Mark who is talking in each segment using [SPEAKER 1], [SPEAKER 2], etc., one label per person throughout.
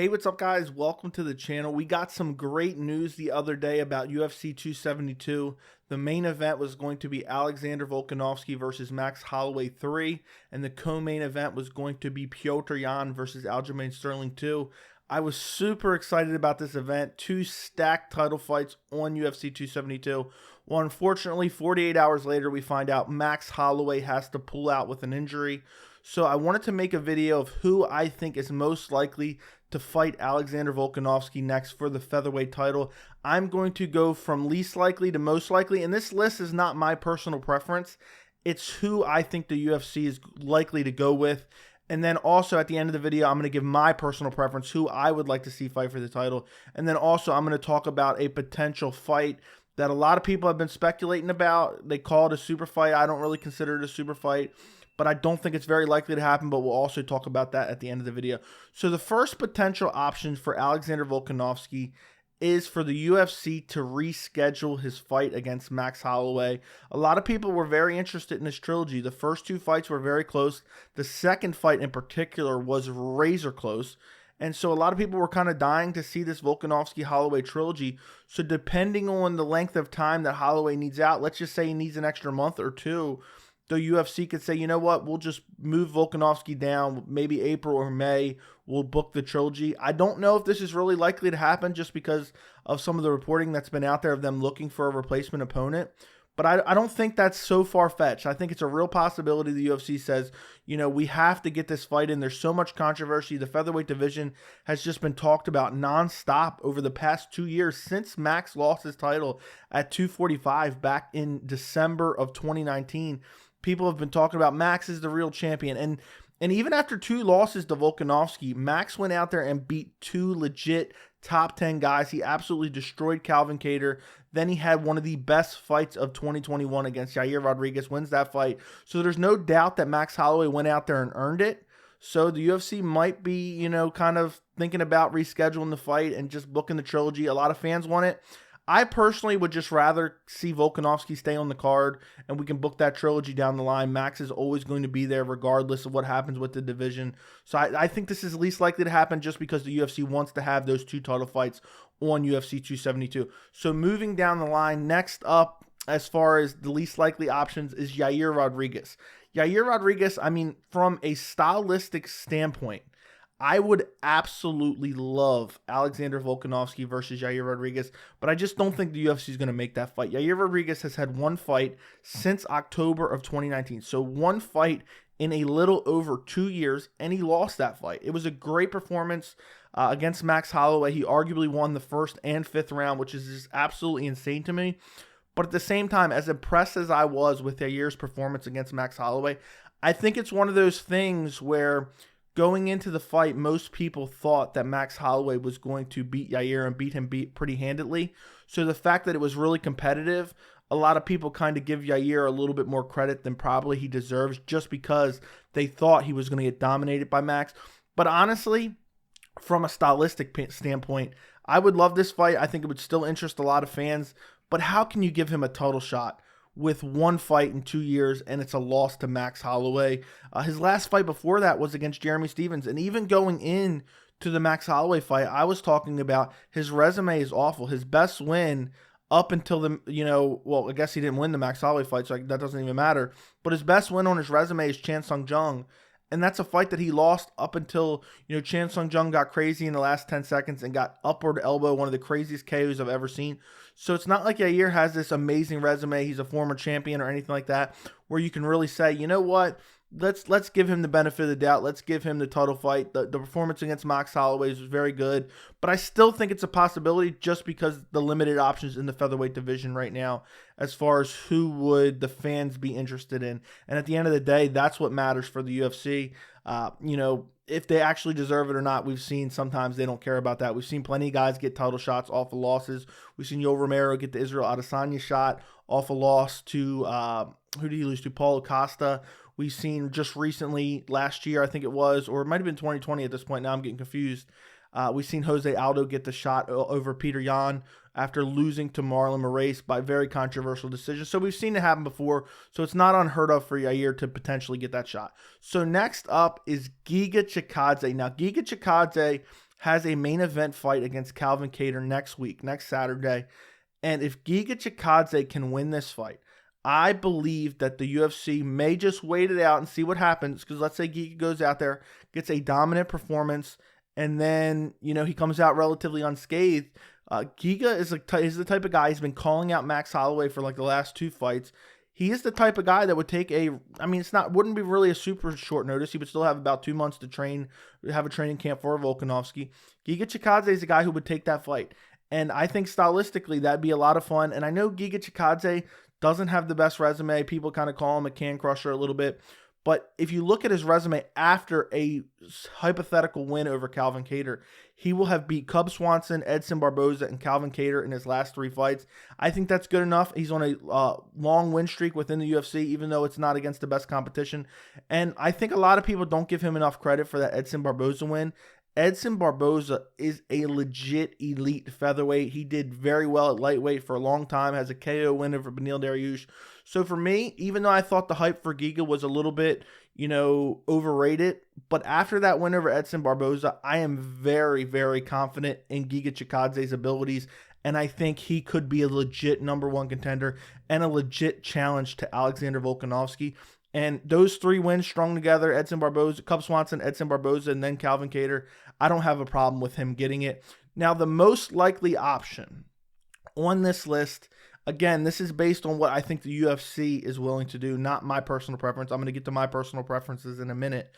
[SPEAKER 1] Hey, what's up, guys? Welcome to the channel. We got some great news the other day about UFC 272. The main event was going to be Alexander Volkanovski versus Max Holloway 3, and the co-main event was going to be Petr Yan versus Aljamain Sterling 2. I was super excited about this event. Two stacked title fights on UFC 272. Well, unfortunately, 48 hours later, we find out Max Holloway has to pull out with an injury. So I wanted to make a video of who I think is most likely to fight Alexander Volkanovski next for the featherweight title. I'm going to go from least likely to most likely, and this list is not my personal preference. It's who I think the UFC is likely to go with. And then also at the end of the video, I'm going to give my personal preference, who I would like to see fight for the title. And then also I'm going to talk about a potential fight that a lot of people have been speculating about. They call it a super fight. I don't really consider it a super fight, but I don't think it's very likely to happen, but we'll also talk about that at the end of the video. So the first potential option for Alexander Volkanovski is for the UFC to reschedule his fight against Max Holloway. A lot of people were very interested in this trilogy. The first two fights were very close. The second fight in particular was razor close. And so a lot of people were kind of dying to see this Volkanovski-Holloway trilogy. So depending on the length of time that Holloway needs out, let's just say he needs an extra month or two, the UFC could say, you know what, we'll just move Volkanovski down, maybe April or May, we'll book the trilogy. I don't know if this is really likely to happen just because of some of the reporting that's been out there of them looking for a replacement opponent. But I don't think that's so far-fetched. I think it's a real possibility the UFC says, you know, we have to get this fight in. There's so much controversy. The featherweight division has just been talked about nonstop over the past 2 years since Max lost his title at 245 back in December of 2019. People have been talking about Max is the real champion. And even after two losses to Volkanovski, Max went out there and beat two legit top 10 guys. He absolutely destroyed Calvin Kattar. Then he had one of the best fights of 2021 against Yair Rodriguez, wins that fight. So there's no doubt that Max Holloway went out there and earned it. So the UFC might be, you know, kind of thinking about rescheduling the fight and just booking the trilogy. A lot of fans want it. I personally would just rather see Volkanovski stay on the card and we can book that trilogy down the line. Max is always going to be there regardless of what happens with the division. So I think this is least likely to happen just because the UFC wants to have those two title fights on UFC 272. So moving down the line, next up as far as the least likely options is Yair Rodriguez. Yair Rodriguez, I mean, from a stylistic standpoint, I would absolutely love Alexander Volkanovski versus Yair Rodriguez, but I just don't think the UFC is going to make that fight. Yair Rodriguez has had one fight since October of 2019. So one fight in a little over 2 years, and he lost that fight. It was a great performance against Max Holloway. He arguably won the first and fifth round, which is just absolutely insane to me. But at the same time, as impressed as I was with Yair's performance against Max Holloway, I think it's one of those things where going into the fight, most people thought that Max Holloway was going to beat Yair and beat him pretty handedly. So the fact that it was really competitive, a lot of people kind of give Yair a little bit more credit than probably he deserves just because they thought he was going to get dominated by Max. But honestly, from a stylistic standpoint, I would love this fight. I think it would still interest a lot of fans. But how can you give him a total shot with one fight in 2 years and it's a loss to Max Holloway? His last fight before that was against Jeremy Stephens. And even going in to the Max Holloway fight, I was talking about his resume is awful. His best win up until the, well, I guess he didn't win the Max Holloway fight, so that doesn't even matter. But his best win on his resume is Chan Sung Jung. And that's a fight that he lost up until, Chan Sung Jung got crazy in the last 10 seconds and got upward elbow, one of the craziest KOs I've ever seen. So it's not like Yair has this amazing resume. He's a former champion or anything like that, where you can really say, you know what, let's give him the benefit of the doubt. Let's give him the title fight. The performance against Max Holloway was very good, but I still think it's a possibility just because the limited options in the featherweight division right now as far as who would the fans be interested in. And at the end of the day, that's what matters for the UFC. If they actually deserve it or not, we've seen sometimes they don't care about that. We've seen plenty of guys get title shots off of losses. We've seen Yoel Romero get the Israel Adesanya shot off a loss to, who did he lose to? Paulo Costa. We've seen just recently, last year, I think it was, or it might have been 2020 at this point. Now I'm getting confused. We've seen Jose Aldo get the shot over Petr Yan after losing to Marlon Moraes by very controversial decision. So we've seen it happen before. So it's not unheard of for Yair to potentially get that shot. So next up is Giga Chikadze. Now, Giga Chikadze has a main event fight against Calvin Kattar next week, next Saturday. And if Giga Chikadze can win this fight, I believe that the UFC may just wait it out and see what happens. Because let's say Giga goes out there, gets a dominant performance, and then, he comes out relatively unscathed. Giga is the type of guy, he's been calling out Max Holloway for like the last 2 fights. He is the type of guy that would take wouldn't be really a super short notice. He would still have about 2 months to train, have a training camp for Volkanovski. Giga Chikadze is a guy who would take that fight. And I think stylistically that'd be a lot of fun. And I know Giga Chikadze doesn't have the best resume. People kind of call him a can crusher a little bit. But if you look at his resume after a hypothetical win over Calvin Kattar, he will have beat Cub Swanson, Edson Barboza, and Calvin Kattar in his last 3 fights. I think that's good enough. He's on a long win streak within the UFC, even though it's not against the best competition. And I think a lot of people don't give him enough credit for that Edson Barboza win. Edson Barboza is a legit elite featherweight. He did very well at lightweight for a long time, has a KO win over Beneil Dariush. So for me, even though I thought the hype for Giga was a little bit, overrated, but after that win over Edson Barboza, I am very, very confident in Giga Chikadze's abilities, and I think he could be a legit #1 contender and a legit challenge to Alexander Volkanovski. And those 3 wins strung together, Edson Barboza, Cub Swanson, Edson Barboza, and then Calvin Kattar, I don't have a problem with him getting it. Now, the most likely option on this list, again, this is based on what I think the UFC is willing to do, not my personal preference. I'm going to get to my personal preferences in a minute,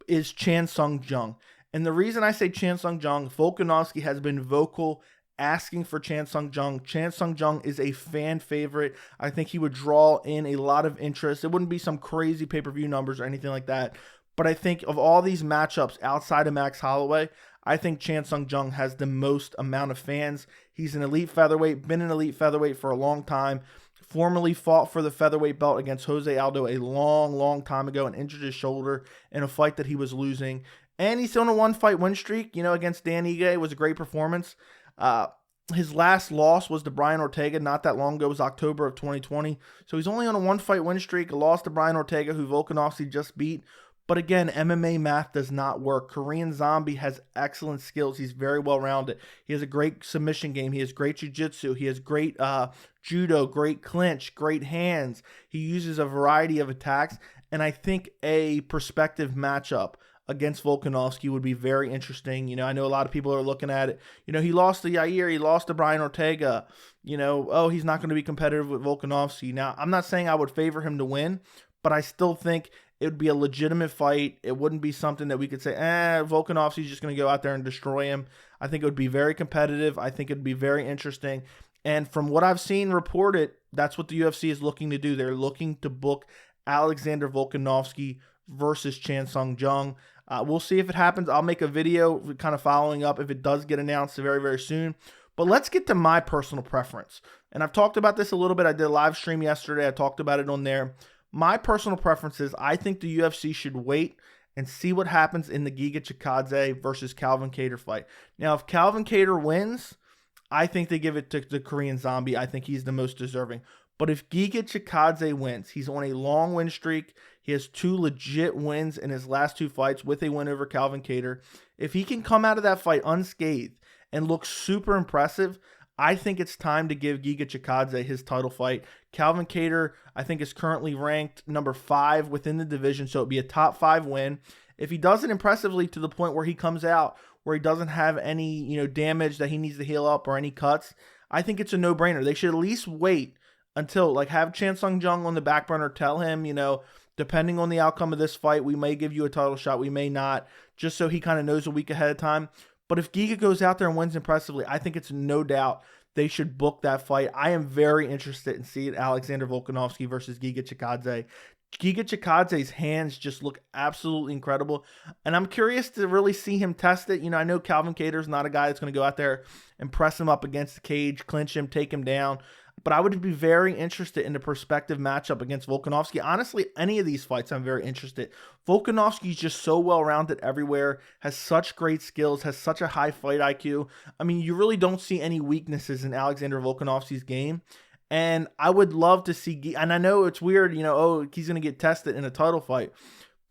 [SPEAKER 1] is Chan Sung Jung. And the reason I say Chan Sung Jung, Volkanovski has been vocal asking for Chan Sung Jung. Chan Sung Jung is a fan favorite. I think he would draw in a lot of interest. It wouldn't be some crazy pay-per-view numbers or anything like that. But I think of all these matchups outside of Max Holloway, I think Chan Sung Jung has the most amount of fans. He's an elite featherweight, been an elite featherweight for a long time. Formerly fought for the featherweight belt against Jose Aldo a long, long time ago and injured his shoulder in a fight that he was losing. And he's still on a 1-fight win streak, against Dan Ige. It was a great performance. His last loss was to Brian Ortega not that long ago. It was October of 2020. So he's only on a 1-fight win streak, a loss to Brian Ortega, who Volkanovski just beat. But again, MMA math does not work. Korean Zombie has excellent skills. He's very well-rounded. He has a great submission game. He has great jiu-jitsu. He has great judo, great clinch, great hands. He uses a variety of attacks. And I think a prospective matchup against Volkanovski would be very interesting. I know a lot of people are looking at it. He lost to Yair. He lost to Brian Ortega. He's not going to be competitive with Volkanovski. Now, I'm not saying I would favor him to win, but I still think it would be a legitimate fight. It wouldn't be something that we could say, Volkanovski's just going to go out there and destroy him. I think it would be very competitive. I think it would be very interesting. And from what I've seen reported, that's what the UFC is looking to do. They're looking to book Alexander Volkanovski versus Chan Sung Jung. We'll see if it happens. I'll make a video kind of following up if it does get announced very, very soon. But let's get to my personal preference. And I've talked about this a little bit. I did a live stream yesterday. I talked about it on there. My personal preference is I think the UFC should wait and see what happens in the Giga Chikadze versus Calvin Kattar fight. Now, if Calvin Kattar wins, I think they give it to the Korean Zombie. I think he's the most deserving. But if Giga Chikadze wins, he's on a long win streak. He has 2 legit wins in his last 2 fights with a win over Calvin Kattar. If he can come out of that fight unscathed and look super impressive, I think it's time to give Giga Chikadze his title fight. Calvin Kattar, I think, is currently ranked number 5 within the division, so it'd be a top 5 win. If he does it impressively to the point where he comes out where he doesn't have any, damage that he needs to heal up or any cuts, I think it's a no-brainer. They should at least wait until, have Chan Sung Jung on the back burner, tell him, depending on the outcome of this fight, we may give you a title shot, we may not, just so he kind of knows a week ahead of time. But if Giga goes out there and wins impressively, I think it's no doubt they should book that fight. I am very interested in seeing Alexander Volkanovski versus Giga Chikadze. Giga Chikadze's hands just look absolutely incredible, and I'm curious to really see him test it. I know Calvin Kattar's not a guy that's going to go out there and press him up against the cage, clinch him, take him down. But I would be very interested in the prospective matchup against Volkanovski. Honestly, any of these fights, I'm very interested. Volkanovski's just so well-rounded everywhere, has such great skills, has such a high fight IQ. I mean, you really don't see any weaknesses in Alexander Volkanovski's game. And I would love to see, and I know it's weird, he's going to get tested in a title fight.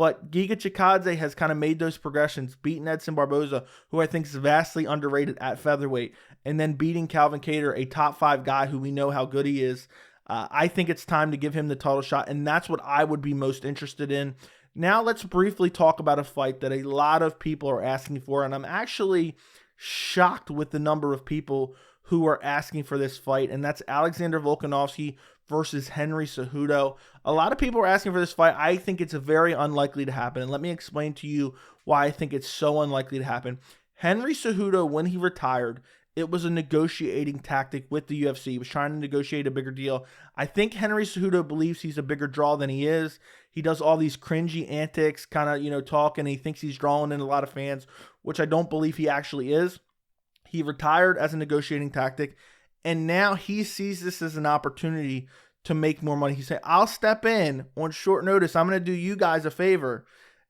[SPEAKER 1] But Giga Chikadze has kind of made those progressions, beating Edson Barboza, who I think is vastly underrated at featherweight, and then beating Calvin Kattar, a top 5 guy who we know how good he is. I think it's time to give him the title shot, and that's what I would be most interested in. Now let's briefly talk about a fight that a lot of people are asking for, and I'm actually shocked with the number of people who are asking for this fight, and that's Alexander Volkanovski versus Henry Cejudo. A lot of people are asking for this fight. I think it's very unlikely to happen, and let me explain to you why I think it's so unlikely to happen. Henry Cejudo, when he retired, it was a negotiating tactic with the UFC. He was trying to negotiate a bigger deal. I think Henry Cejudo believes he's a bigger draw than he is. He does all these cringy antics, kind of, talk, and he thinks he's drawing in a lot of fans, which I don't believe he actually is. He retired as a negotiating tactic, and now he sees this as an opportunity to make more money. He said, I'll step in on short notice. I'm going to do you guys a favor,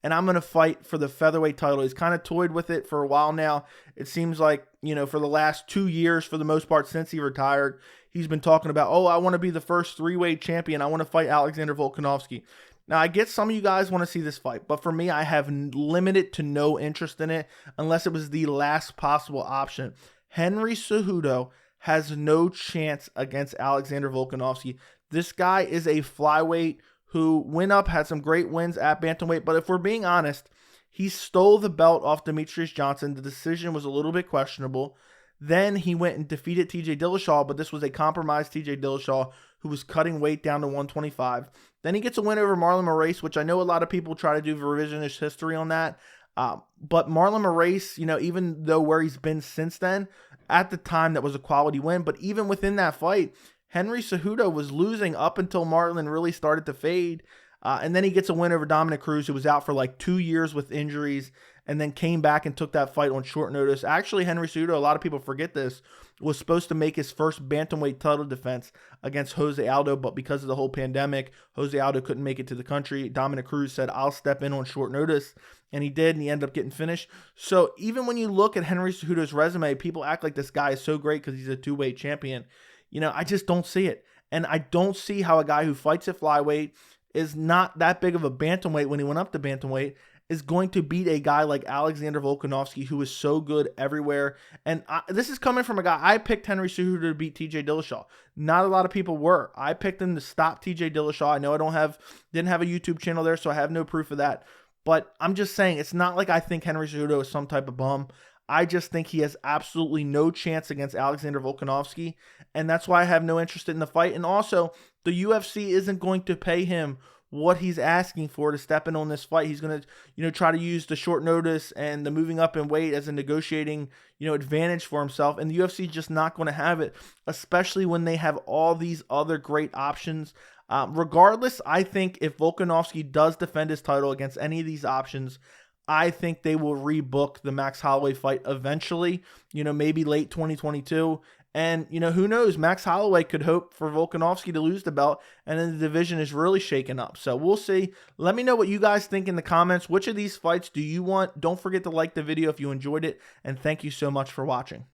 [SPEAKER 1] and I'm going to fight for the featherweight title. He's kind of toyed with it for a while now. It seems like, for the last 2 years, for the most part, since he retired, he's been talking about, I want to be the first 3-weight champion. I want to fight Alexander Volkanovski. Now, I get some of you guys want to see this fight, but for me, I have limited to no interest in it unless it was the last possible option. Henry Cejudo has no chance against Alexander Volkanovski. This guy is a flyweight who went up, had some great wins at bantamweight, but if we're being honest, he stole the belt off Demetrius Johnson. The decision was a little bit questionable. Then he went and defeated TJ Dillashaw, but this was a compromised TJ Dillashaw who was cutting weight down to 125. Then he gets a win over Marlon Moraes, which I know a lot of people try to do revisionist history on that. But Marlon Moraes, even though where he's been since then, at the time that was a quality win. But even within that fight, Henry Cejudo was losing up until Marlon really started to fade. And then he gets a win over Dominic Cruz, who was out for like 2 years with injuries, and then came back and took that fight on short notice. Actually, Henry Cejudo, a lot of people forget this, was supposed to make his first bantamweight title defense against Jose Aldo, but because of the whole pandemic, Jose Aldo couldn't make it to the country. Dominic Cruz said, I'll step in on short notice, and he did, and he ended up getting finished. So even when you look at Henry Cejudo's resume, people act like this guy is so great because he's a 2-weight champion. I just don't see it. And I don't see how a guy who fights at flyweight, is not that big of a bantamweight when he went up to bantamweight, is going to beat a guy like Alexander Volkanovski, who is so good everywhere. And this is coming from a guy, I picked Henry Cejudo to beat TJ Dillashaw. Not a lot of people were. I picked him to stop TJ Dillashaw. I know I didn't have a YouTube channel there, so I have no proof of that. But I'm just saying, it's not like I think Henry Cejudo is some type of bum. I just think he has absolutely no chance against Alexander Volkanovski, and that's why I have no interest in the fight. And also, the UFC isn't going to pay him what he's asking for to step in on this fight. He's going to, try to use the short notice and the moving up in weight as a negotiating, advantage for himself. And the UFC is just not going to have it, especially when they have all these other great options. Regardless, I think if Volkanovski does defend his title against any of these options, I think they will rebook the Max Holloway fight eventually, maybe late 2022. And, who knows? Max Holloway could hope for Volkanovski to lose the belt, and then the division is really shaken up. So we'll see. Let me know what you guys think in the comments. Which of these fights do you want? Don't forget to like the video if you enjoyed it, and thank you so much for watching.